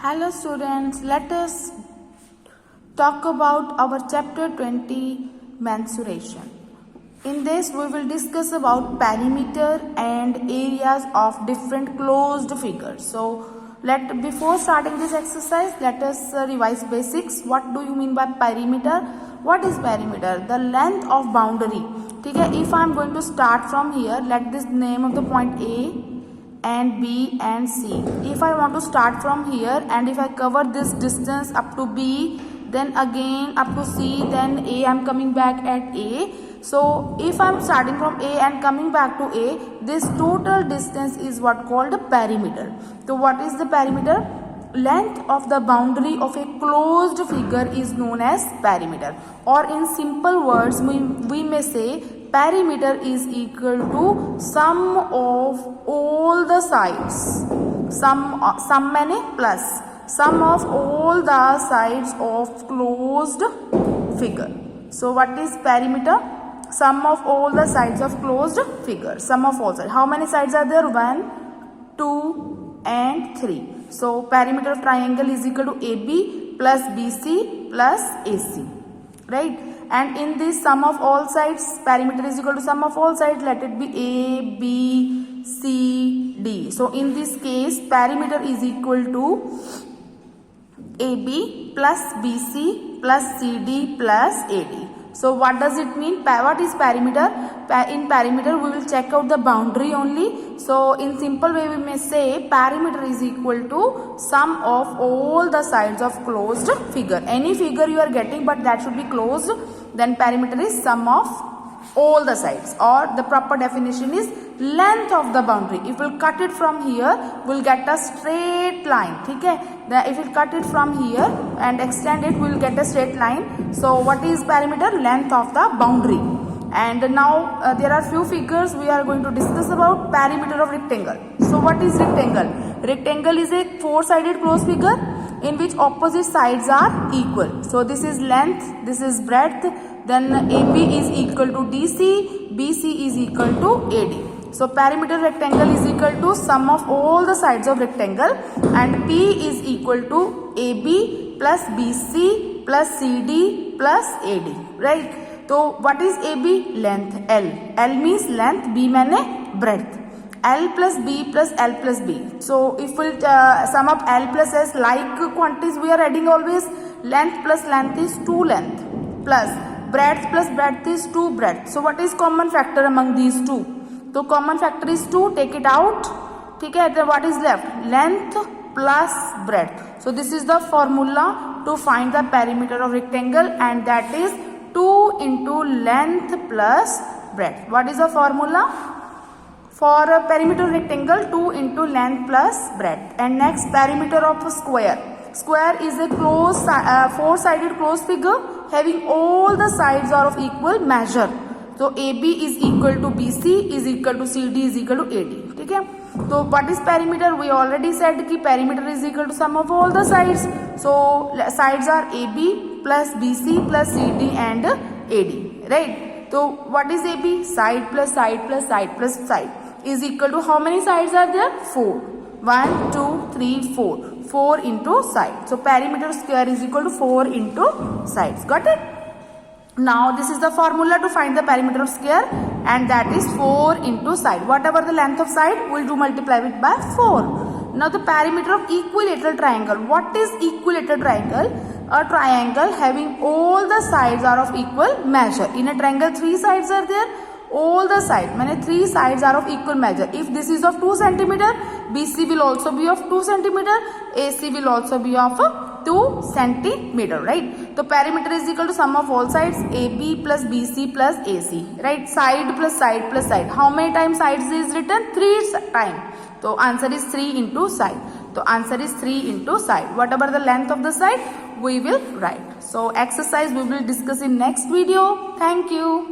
Hello students, let us talk about our chapter 20 mensuration. In this we will discuss about perimeter and areas of different closed figures. So before starting this exercise, let us revise basics. What do you mean by perimeter? What is perimeter? The length of boundary. Okay, if I am going to start from here, let this name of the point A and B and C. If I want to start from here and if I cover this distance up to B, then again up to C, then A, I am coming back at A. So if I am starting from A and coming back to A, this total distance is what called a perimeter. So what is the perimeter? Length of the boundary of a closed figure is known as perimeter, or in simple words we may say perimeter is equal to sum of all the sides, sum many plus sum of all the sides of closed figure. So what is perimeter? Sum of all the sides of closed figure, sum of all sides. How many sides are there? 1, 2 and 3. So perimeter of triangle is equal to AB plus BC plus AC, right? And in this sum of all sides, perimeter is equal to sum of all sides, let it be A, B, C, D. So in this case, perimeter is equal to AB plus BC plus CD plus AD. So what does it mean? What is perimeter? In perimeter we will check out the boundary only. So in simple way we may say perimeter is equal to sum of all the sides of closed figure. Any figure you are getting but that should be closed, then perimeter is sum of all the sides, or the proper definition is length of the boundary. If we will cut it from here, we will get a straight line. Okay? If we cut it from here and extend it, we will get a straight line. So what is perimeter? Length of the boundary. And now there are few figures we are going to discuss about perimeter of rectangle. So what is rectangle? Rectangle is a four-sided closed figure in which opposite sides are equal. So this is length, this is breadth, then AB is equal to DC, BC is equal to AD. So perimeter rectangle is equal to sum of all the sides of rectangle, and P is equal to AB plus BC plus CD plus AD, right? So what is AB? Length. L means length, B means breadth. L plus B plus L plus B. So if we will sum up L plus S, like quantities we are adding always, length plus length is 2 length plus breadth is 2 breadth. So what is common factor among these two? So common factor is 2, take it out. Okay, then what is left? Length plus breadth. So this is the formula to find the perimeter of rectangle, and that is 2 into length plus breadth. What is the formula? For a perimeter rectangle, 2 into length plus breadth. And next, perimeter of a square. Square is a closed, four-sided closed figure having all the sides are of equal measure. So AB is equal to BC is equal to CD is equal to AD. Okay? So what is perimeter? We already said that perimeter is equal to sum of all the sides. So sides are AB plus BC plus CD and AD. Right? So what is AB? Side plus side plus side plus side is equal to how many sides are there? 4. 1, 2, 3, 4. 4 into side. So perimeter square is equal to 4 into sides. Got it? Now this is the formula to find the perimeter of square, and that is 4 into side. Whatever the length of side, we will do multiply it by 4. Now the perimeter of equilateral triangle. What is equilateral triangle? A triangle having all the sides are of equal measure. In a triangle, 3 sides are there. All the sides, meaning 3 sides are of equal measure. If this is of 2 centimeter, BC will also be of 2 centimeter, AC will also be of 2 centimeter, right? So perimeter is equal to sum of all sides, AB plus BC plus AC, right? Side plus side plus side. How many times sides is written? 3 times. So answer is 3 into side. So answer is 3 into side. Whatever the length of the side, we will write. So exercise we will discuss in next video. Thank you.